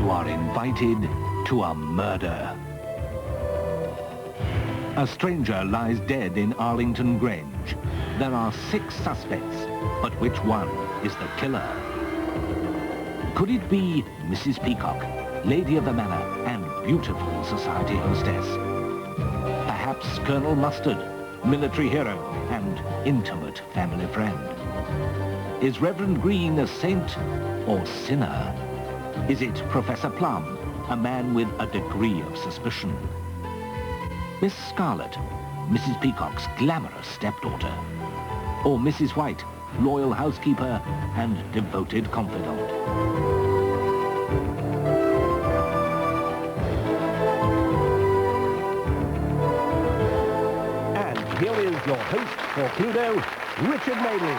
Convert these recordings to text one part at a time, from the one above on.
You are invited to a murder. A stranger lies dead in Arlington Grange. There are 6 suspects, but which one is the killer? Could it be Mrs. Peacock, lady of the manor and beautiful society hostess? Perhaps Colonel Mustard, military hero and intimate family friend? Is Reverend Green a saint or sinner? Is it Professor Plum, a man with a degree of suspicion? Miss Scarlet, Mrs. Peacock's glamorous stepdaughter? Or Mrs. White, loyal housekeeper and devoted confidant? And here is your host for Cluedo, Richard Madeley.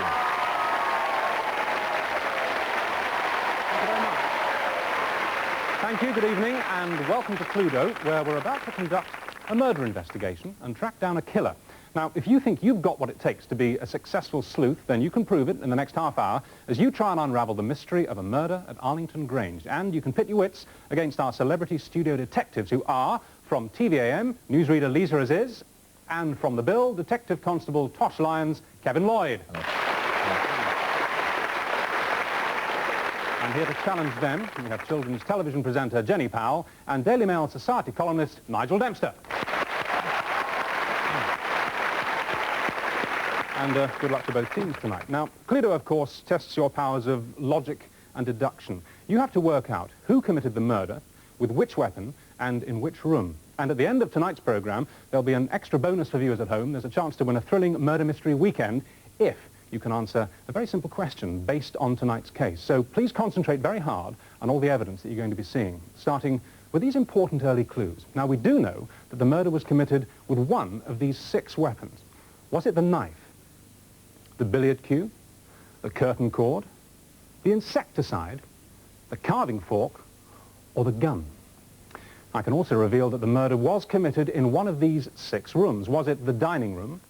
Thank you, good evening, and welcome to Cluedo, where we're about to conduct a murder investigation and track down a killer. Now, if you think you've got what it takes to be a successful sleuth, then you can prove it in the next half hour as you try and unravel the mystery of a murder at Arlington Grange. And you can pit your wits against our celebrity studio detectives, who are, from TVAM, newsreader Lisa Aziz, and from The Bill, Detective Constable Tosh Lyons, Kevin Lloyd. And here to challenge them, we have children's television presenter Jenny Powell and Daily Mail society columnist Nigel Dempster. And good luck to both teams tonight. Now, Cluedo, of course, tests your powers of logic and deduction. You have to work out who committed the murder, with which weapon, and in which room. And at the end of tonight's programme, there'll be an extra bonus for viewers at home. There's a chance to win a thrilling murder mystery weekend if you can answer a very simple question based on tonight's case. So please concentrate very hard on all the evidence that you're going to be seeing, starting with these important early clues. Now, we do know that the murder was committed with one of these 6 weapons. Was it the knife, the billiard cue, the curtain cord, the insecticide, the carving fork, or the gun? I can also reveal that the murder was committed in one of these 6 rooms. Was it the dining room,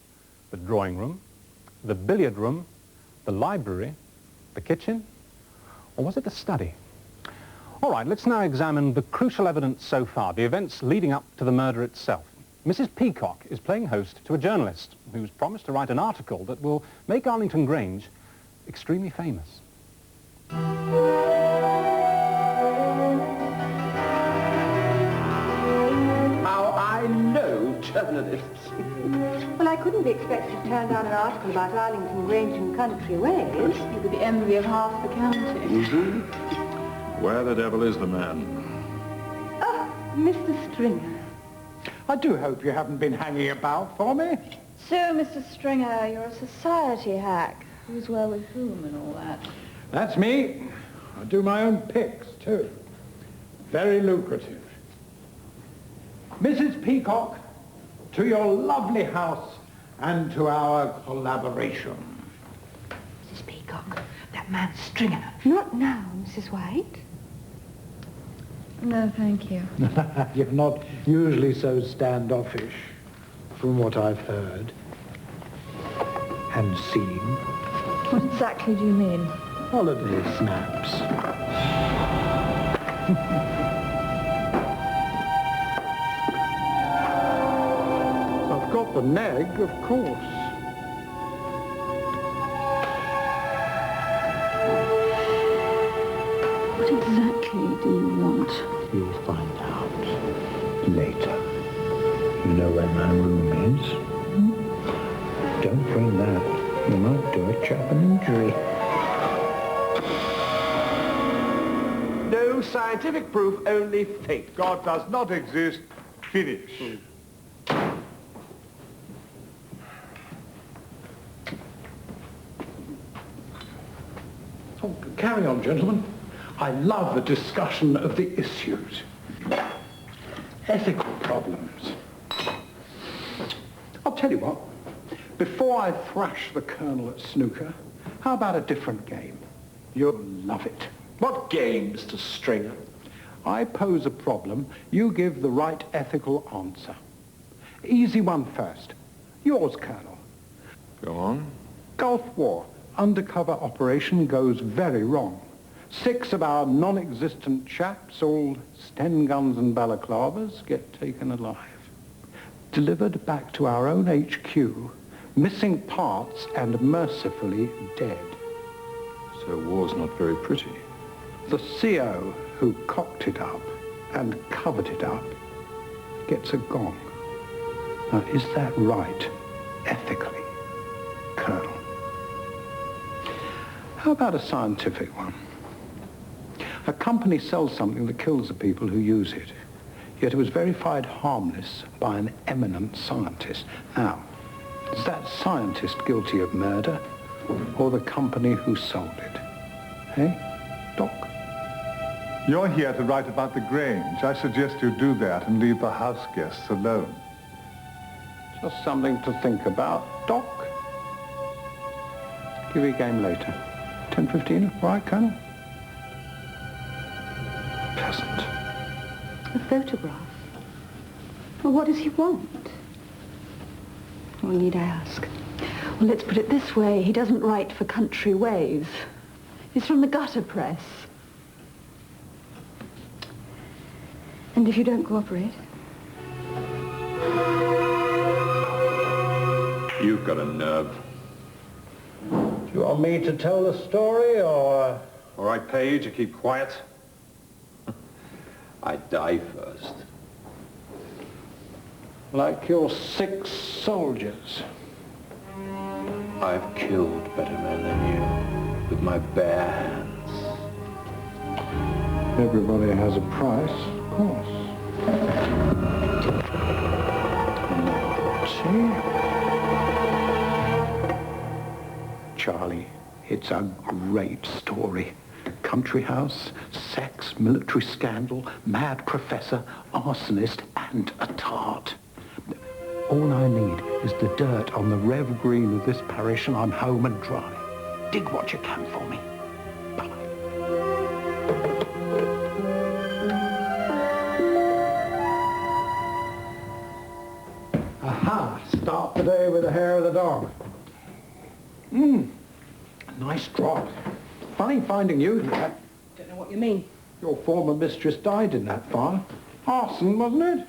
the drawing room, the billiard room, the library, the kitchen, or was it the study? All right, let's now examine the crucial evidence so far, the events leading up to the murder itself. Mrs. Peacock is playing host to a journalist who's promised to write an article that will make Arlington Grange extremely famous. How I know journalists. Well, I couldn't be expected to turn down an article about Arlington Grange and country ways. You could be envy of half the county. Mm-hmm. Where the devil is the man? Oh, Mr. Stringer. I do hope you haven't been hanging about for me. So, Mr. Stringer, you're a society hack. Who's well with whom and all that? That's me. I do my own picks, too. Very lucrative. Mrs. Peacock, to your lovely house and to our collaboration. Mrs. Peacock, that man's Stringer. Not now, Mrs. White. No, thank you. You're not usually so standoffish, from what I've heard and seen. What exactly do you mean? Holiday snaps. I've got the neg, of course. What exactly do you want? You'll find out later. You know where my room is? Hmm? Don't bring that. You might do a chap an injury. No scientific proof, only fate. God does not exist. Finish. Oh, carry on, gentlemen. I love a discussion of the issues. Ethical problems. I'll tell you what. Before I thrash the Colonel at snooker, how about a different game? You'll love it. What game, Mr. Stringer? I pose a problem, you give the right ethical answer. Easy one first. Yours, Colonel. Go on. Gulf War. Undercover operation goes very wrong. 6 of our non-existent chaps, all Sten guns and balaclavas, get taken alive. Delivered back to our own HQ, missing parts and mercifully dead. So war's not very pretty. The CO who cocked it up and covered it up gets a gong. Now, is that right, ethically, Colonel? How about a scientific one? A company sells something that kills the people who use it, yet it was verified harmless by an eminent scientist. Now, is that scientist guilty of murder, or the company who sold it? Hey, Doc? You're here to write about the Grange. I suggest you do that and leave the house guests alone. Just something to think about, Doc. Give you a game later. 10:15, right, Colonel? Peasant. A photograph? Well, what does he want? Well, need I ask? Well, let's put it this way. He doesn't write for Country Ways. He's from the gutter press. And if you don't cooperate? You've got a nerve. Do you want me to tell the story, or... All right, pay you to keep quiet. I die first. Like your 6 soldiers? I've killed better men than you with my bare hands. Everybody has a price, of course. See? Charlie, it's a great story. Country house, sex, military scandal, mad professor, arsonist, and a tart. All I need is the dirt on the Rev Green of this parish, and I'm home and dry. Dig what you can for me. Bye. Aha! Start the day with the hair of the dog. Nice drop. Funny finding you here. Don't know what you mean. Your former mistress died in that fire. Arson, wasn't it?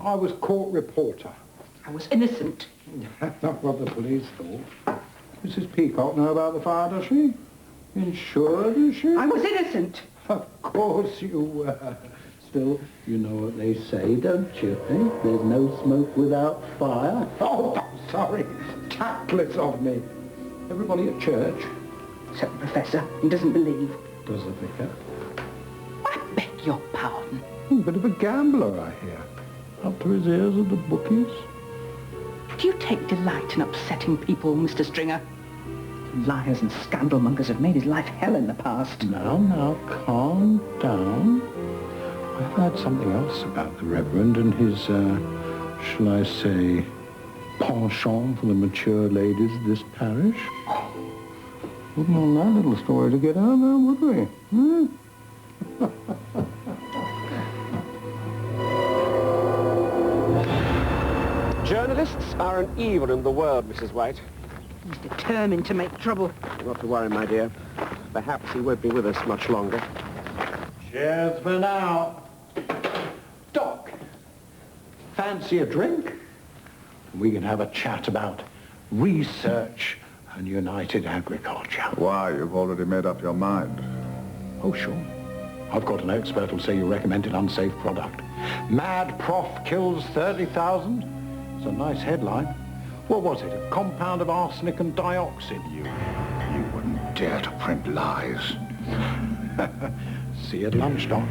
I was court reporter. I was innocent. Not what the police thought. Mrs. Peacock know about the fire, does she? Insured, is she? I was innocent. Of course you were. Still, you know what they say, don't you? Eh? There's no smoke without fire. Oh, I'm sorry. Tactless of me. Everybody at church? Except the professor. He doesn't believe. Does the vicar? I beg your pardon. A bit of a gambler, I hear. Up to his ears at the bookies. Do you take delight in upsetting people, Mr. Stringer? Liars and scandalmongers have made his life hell in the past. Now, calm down. I heard something else about the Reverend and his, shall I say, penchant for the mature ladies of this parish. Wouldn't want that little story to get out there, would we? Hmm? Journalists are an evil in the world, Mrs. White. He's determined to make trouble. Not to worry, my dear. Perhaps he won't be with us much longer. Cheers for now. Doc, fancy a drink? We can have a chat about research and united agriculture. Why, you've already made up your mind. Oh, sure. I've got an expert who'll say you recommended unsafe product. Mad prof kills 30,000. It's a nice headline. What was it? A compound of arsenic and dioxin? You wouldn't dare to print lies. See you at lunch, Doc.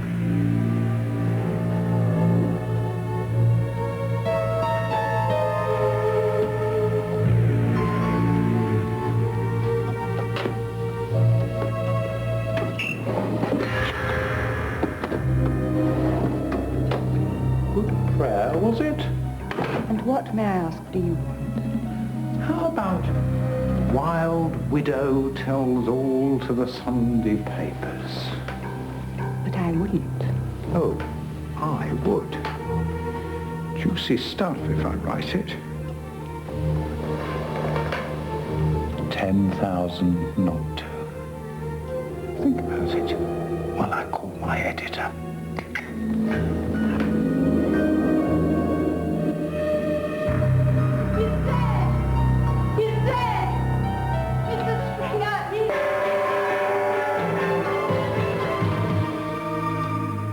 Good prayer, was it? And what, may I ask, do you want? How about Wild Widow tells all to the Sunday papers? But I wouldn't. Oh, I would. Juicy stuff if I write it. 10,000 not. think about it while I call my editor.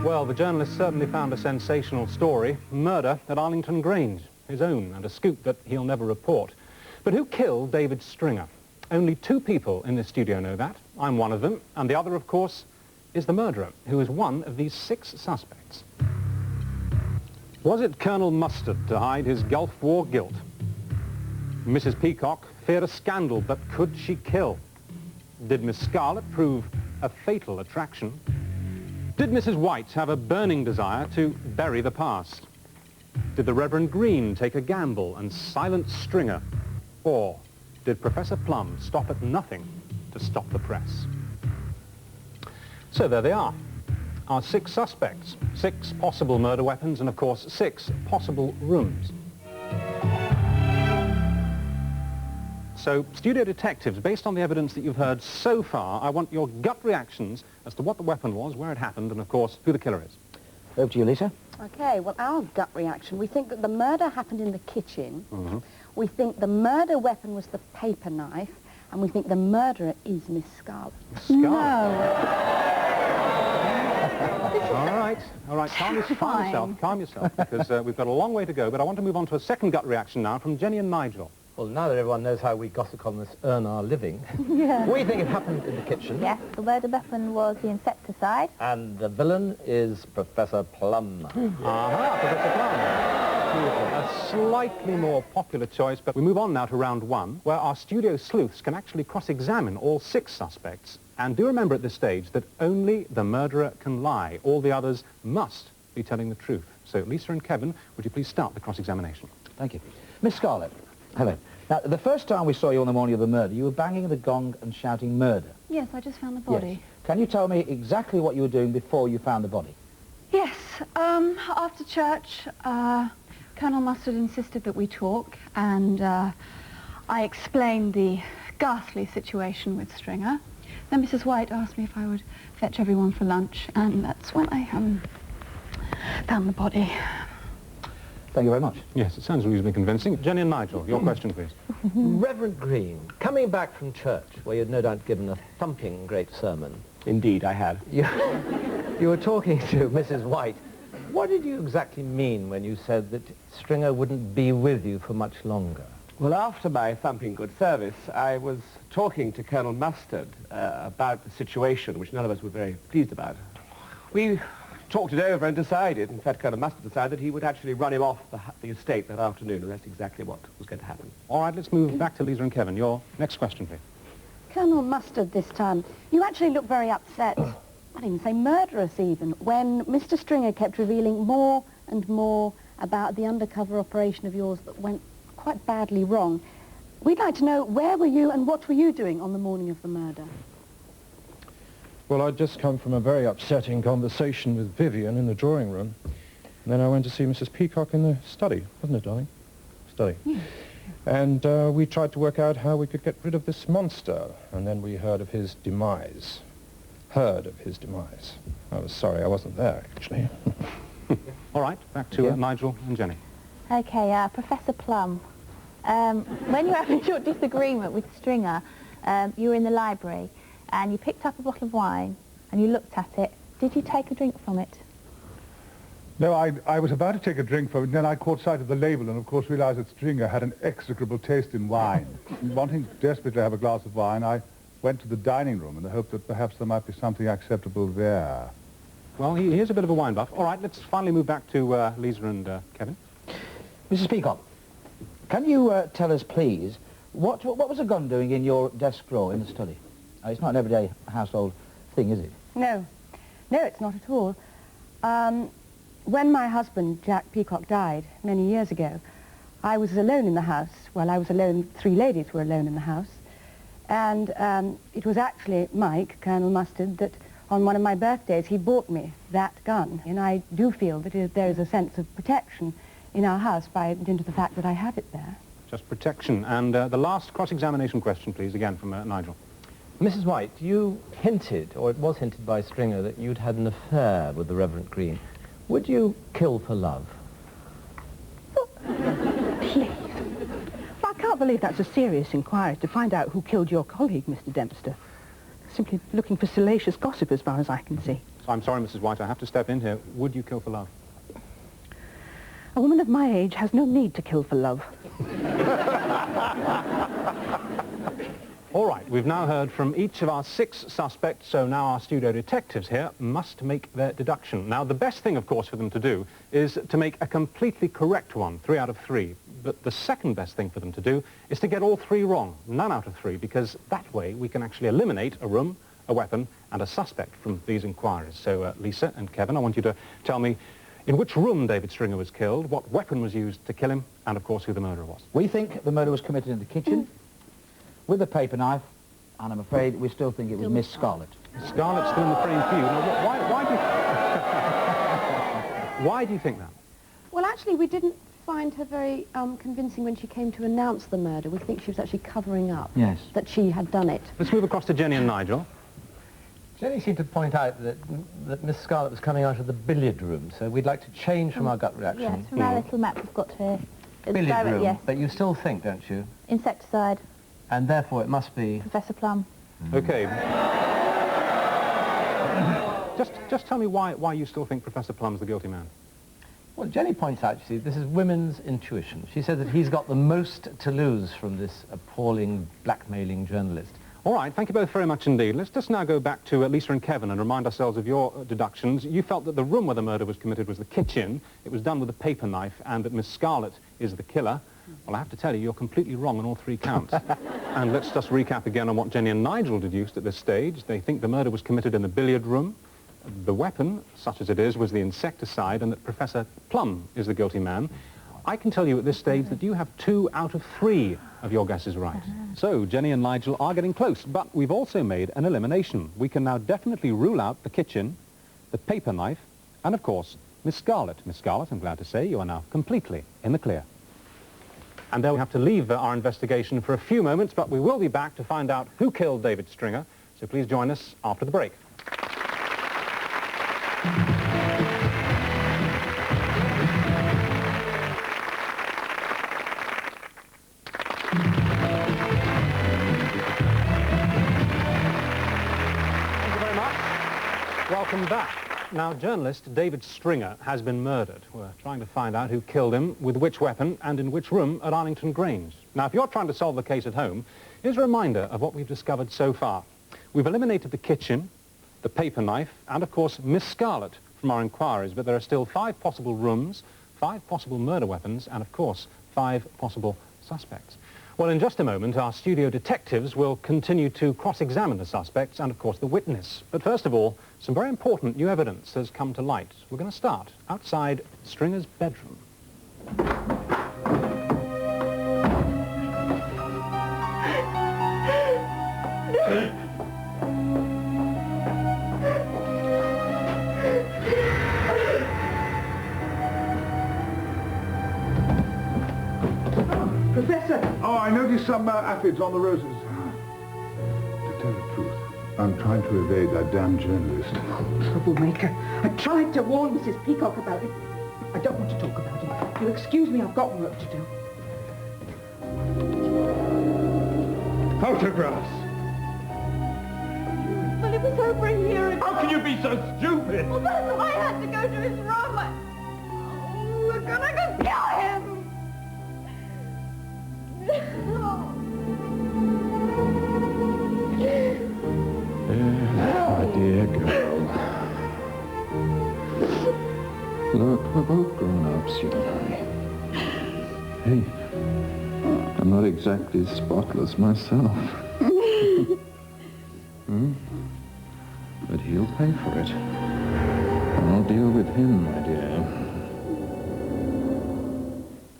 Well, the journalist certainly found a sensational story. Murder at Arlington Grange, his own, and a scoop that he'll never report. But who killed David Stringer? Only 2 people in this studio know that. I'm one of them, and the other, of course, is the murderer, who is one of these 6 suspects. Was it Colonel Mustard to hide his Gulf War guilt? Mrs. Peacock feared a scandal, but could she kill? Did Miss Scarlet prove a fatal attraction? Did Mrs. White have a burning desire to bury the past? Did the Reverend Green take a gamble and silence Stringer? Or did Professor Plum stop at nothing to stop the press? So there they are, our 6 suspects, 6 possible murder weapons, and of course 6 possible rooms. So, studio detectives, based on the evidence that you've heard so far, I want your gut reactions as to what the weapon was, where it happened, and of course, who the killer is. Over to you, Lisa. Okay, well, our gut reaction, we think that the murder happened in the kitchen. We think the murder weapon was the paper knife, and we think the murderer is Miss Scarlet. All right, calm yourself, because we've got a long way to go, but I want to move on to a second gut reaction now from Jenny and Nigel. Well, now that everyone knows how we gossip on this earn our living, we think it happened in the kitchen. Yes, the murder weapon was the insecticide. And the villain is Professor Plum. Professor Plum. A slightly more popular choice, but we move on now to round 1, where our studio sleuths can actually cross-examine all 6 suspects. And do remember at this stage that only the murderer can lie. All the others must be telling the truth. So, Lisa and Kevin, would you please start the cross-examination? Thank you. Miss Scarlet, hello. Now, the first time we saw you on the morning of the murder, you were banging the gong and shouting murder. Yes, I just found the body. Yes. Can you tell me exactly what you were doing before you found the body? Yes, after church, Colonel Mustard insisted that we talk, and I explained the ghastly situation with Stringer. Then Mrs. White asked me if I would fetch everyone for lunch, and that's when I found the body. Thank you very much. Yes, it sounds reasonably convincing. Jenny and Nigel, your question, please. Reverend Green, coming back from church, where you'd no doubt given a thumping great sermon. Indeed, I had. You were talking to Mrs. White. What did you exactly mean when you said that Stringer wouldn't be with you for much longer? Well, after my thumping good service, I was talking to Colonel Mustard about the situation, which none of us were very pleased about. We talked it over and decided, in fact, Colonel Mustard decided that he would actually run him off the estate that afternoon, and that's exactly what was going to happen. All right, let's move back to Lisa and Kevin. Your next question, please. Colonel Mustard this time, you actually look very upset, I didn't even say murderous even, when Mr. Stringer kept revealing more and more about the undercover operation of yours that went quite badly wrong. We'd like to know, where were you and what were you doing on the morning of the murder? Well, I'd just come from a very upsetting conversation with Vivian in the drawing room. And then I went to see Mrs. Peacock in the study, wasn't it, darling? Study. Yeah. And we tried to work out how we could get rid of this monster. And then we heard of his demise. Heard of his demise. I was sorry I wasn't there, actually. All right, back to Nigel and Jenny. Okay, Professor Plum. When you were having your disagreement with Stringer, you were in the library and you picked up a bottle of wine and you looked at it. Did you take a drink from it? No, I was about to take a drink from it, and then I caught sight of the label and, of course, realized that Stringer had an execrable taste in wine. Wanting desperately to have a glass of wine, I went to the dining room in the hope that perhaps there might be something acceptable there. Well, he is a bit of a wine buff. All right, let's finally move back to Lisa and Kevin. Mrs. Peacock, can you tell us, please, what was a gun doing in your desk drawer in the study? It's not an everyday household thing, is it? No. No, it's not at all. When my husband, Jack Peacock, died many years ago, I was alone in the house. Well, I was alone, 3 ladies were alone in the house. And it was actually Mike, Colonel Mustard, that on one of my birthdays he bought me that gun. And I do feel that there is a sense of protection in our house by dint of the fact that I have it there. Just protection. And the last cross-examination question, please, again from Nigel. Mrs. White, you hinted, or it was hinted by Stringer, that you'd had an affair with the Reverend Green. Would you kill for love? Please. I can't believe that's a serious inquiry to find out who killed your colleague, Mr. Dempster. Simply looking for salacious gossip as far as I can see. I'm sorry, Mrs. White, I have to step in here. Would you kill for love? A woman of my age has no need to kill for love. All right, we've now heard from each of our 6 suspects, so now our studio detectives here must make their deduction. Now, the best thing, of course, for them to do is to make a completely correct one, 3 out of 3. But the second best thing for them to do is to get all 3 wrong, none out of 3, because that way we can actually eliminate a room, a weapon, and a suspect from these inquiries. So, Lisa and Kevin, I want you to tell me in which room David Stringer was killed, what weapon was used to kill him, and, of course, who the murderer was. We think the murder was committed in the kitchen with a paper knife, and I'm afraid we still think it was Miss Scarlett. Scarlett's still in the frame for you. Now, why do you think that? Well, actually, we didn't find her very convincing when she came to announce the murder. We think she was actually covering up that she had done it. Let's move across to Jenny and Nigel. Jenny seemed to point out that Miss Scarlett was coming out of the billiard room, so we'd like to change from our gut reaction. Yes, from our little map we've got here. Billiard room, yes. but you still think, don't you? Insecticide. And therefore it must be... Professor Plum. Okay. just tell me why you still think Professor Plum's the guilty man. Well, Jenny points out, you see, this is women's intuition. She said that he's got the most to lose from this appalling, blackmailing journalist. All right, thank you both very much indeed. Let's just now go back to Lisa and Kevin and remind ourselves of your deductions. You felt that the room where the murder was committed was the kitchen. It was done with a paper knife, and that Miss Scarlett is the killer. Well, I have to tell you, you're completely wrong on all 3 counts. And let's just recap again on what Jenny and Nigel deduced at this stage. They think the murder was committed in the billiard room. The weapon, such as it is, was the insecticide, and that Professor Plum is the guilty man. I can tell you at this stage that you have 2 out of 3 of your guesses right. So, Jenny and Nigel are getting close, but we've also made an elimination. We can now definitely rule out the kitchen, the paper knife, and of course, Miss Scarlett. Miss Scarlett, I'm glad to say, you are now completely in the clear. And there we have to leave our investigation for a few moments, but we will be back to find out who killed David Stringer. So please join us after the break. Thank you very much. Welcome back. Now, journalist David Stringer has been murdered. We're trying to find out who killed him, with which weapon, and in which room at Arlington Grange. Now, if you're trying to solve the case at home, here's a reminder of what we've discovered so far. We've eliminated the kitchen, the paper knife, and, of course, Miss Scarlett from our inquiries, but there are still 5 possible rooms, 5 possible murder weapons, and, of course, 5 possible suspects. Well, in just a moment, our studio detectives will continue to cross-examine the suspects and, of course, the witness. But first of all, some very important new evidence has come to light. We're going to start outside Stringer's bedroom. Professor! Oh, I noticed some aphids on the roses. To tell the truth, I'm trying to evade that damn journalist. Troublemaker. I tried to warn Mrs. Peacock about it. I don't want to talk about it. You'll excuse me, I've got work to do. Photographs! Well, it was over a year ago. How can you be so stupid? Well, that's why I had to go to his room. We're gonna go kill him. My dear girl. Look, we're both grown-ups, you and I. Hey, I'm not exactly spotless myself. But he'll pay for it. I'll deal with him, my dear.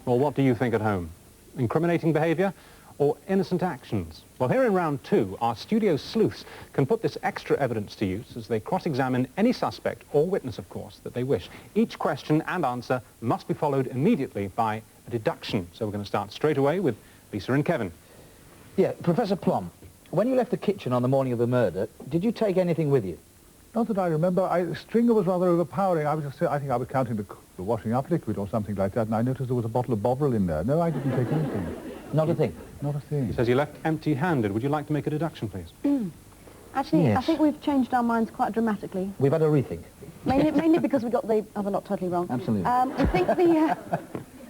Well, what do you think at home? Incriminating behaviour or innocent actions? Well, here in round 2, our studio sleuths can put this extra evidence to use as they cross-examine any suspect or witness, of course, that they wish. Each question and answer must be followed immediately by a deduction. So we're going to start straight away with Lisa and Kevin. Yeah, Professor Plum, when you left the kitchen on the morning of the murder, did you take anything with you? Not that I remember. Stringer was rather overpowering. I think I was counting the washing up liquid or something like that, and I noticed there was a bottle of Bovril in there. No, I didn't take anything. Not a thing? Not a thing. He says you left empty-handed. Would you like to make a deduction, please? Actually, Yes. I think we've changed our minds quite dramatically. We've had a rethink. Mainly because we got the other lot totally wrong. Absolutely.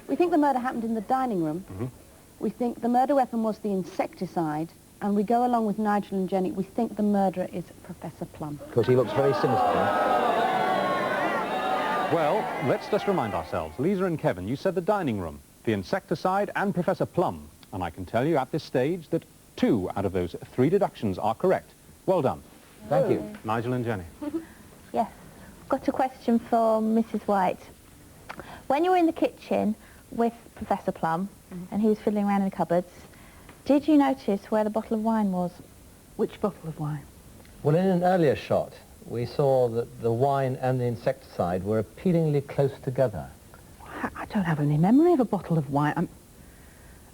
We think the murder happened in the dining room. We think the murder weapon was the insecticide, and we go along with Nigel and Jenny. We think the murderer is Professor Plum. Because he looks very sinister. Well, let's just remind ourselves. Lisa and Kevin, you said the dining room, the insecticide and Professor Plum. And I can tell you at this stage that 2 out of those 3 deductions are correct. Well done. Thank you. Nigel and Jenny. Yes. Got a question for Mrs. White. When you were in the kitchen with Professor Plum, and he was fiddling around in the cupboards, did you notice where the bottle of wine was? Which bottle of wine? Well, in an earlier shot, we saw that the wine and the insecticide were appealingly close together. I don't have any memory of a bottle of wine.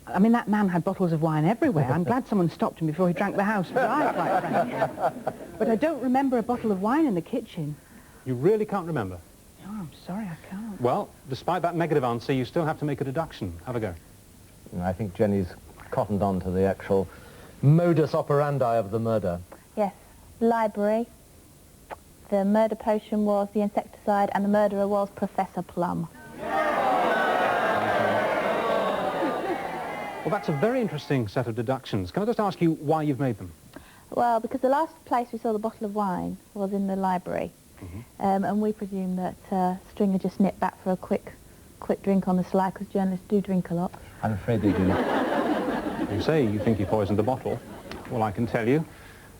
I mean, that man had bottles of wine everywhere. I'm glad someone stopped him before he drank the house dry, quite frankly. But I don't remember a bottle of wine in the kitchen. You really can't remember? No, I'm sorry, I can't. Well, despite that negative answer, you still have to make a deduction. Have a go. I think Jenny's cottoned on to the actual modus operandi of the murder. Yes. Library. The murder potion was the insecticide, and the murderer was Professor Plum. Well, that's a very interesting set of deductions. Can I just ask you why you've made them? Well, because the last place we saw the bottle of wine was in the library. And we presume that Stringer just nipped back for a quick drink on the sly, because journalists do drink a lot. I'm afraid they do. You say you think he poisoned the bottle. Well, I can tell you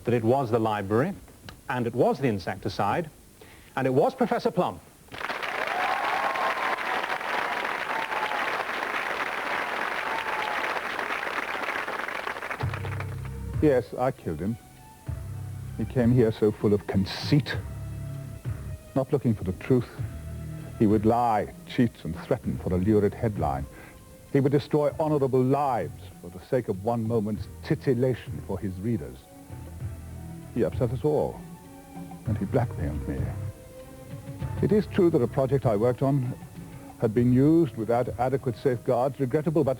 that it was the library, and it was the insecticide, and it was Professor Plum. Yes, I killed him. He came here so full of conceit, not looking for the truth. He would lie, cheat, and threaten for a lurid headline. He would destroy honorable lives for the sake of one moment's titillation for his readers. He upset us all, and he blackmailed me. It is true that a project I worked on had been used without adequate safeguards. Regrettable, but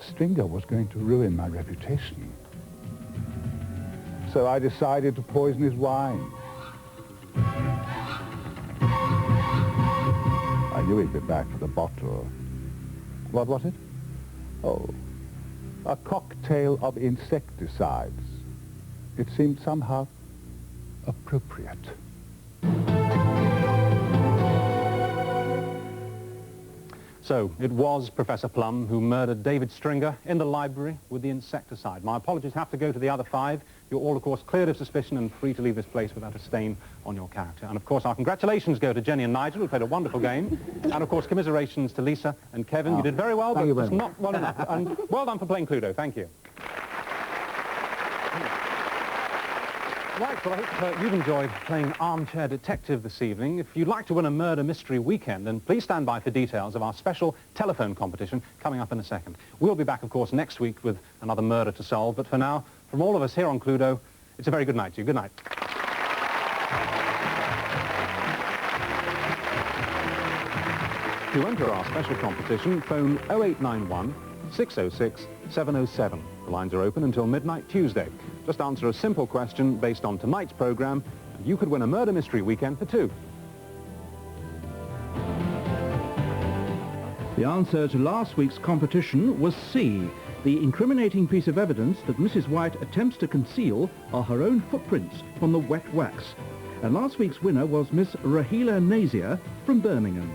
Stringer was going to ruin my reputation. So I decided to poison his wine. I knew he'd be back for the bottle. What was it? Oh, a cocktail of insecticides. It seemed somehow appropriate. So, it was Professor Plum who murdered David Stringer in the library with the insecticide. My apologies have to go to the other 5. You're all, of course, cleared of suspicion and free to leave this place without a stain on your character. And, of course, our congratulations go to Jenny and Nigel, who played a wonderful game. And, of course, commiserations to Lisa and Kevin. You did very well, but just not well enough. And well done for playing Cluedo. Thank you. Right, well, I hope you've enjoyed playing Armchair Detective this evening. If you'd like to win a murder mystery weekend, then please stand by for details of our special telephone competition coming up in a second. We'll be back, of course, next week with another murder to solve. But for now, from all of us here on Cluedo, it's a very good night to you. Good night. To enter our special competition, phone 0891 606 707. The lines are open until midnight Tuesday. Just answer a simple question based on tonight's programme, and you could win a murder mystery weekend for 2. The answer to last week's competition was C. The incriminating piece of evidence that Mrs. White attempts to conceal are her own footprints from the wet wax. And last week's winner was Miss Rahila Nazir from Birmingham.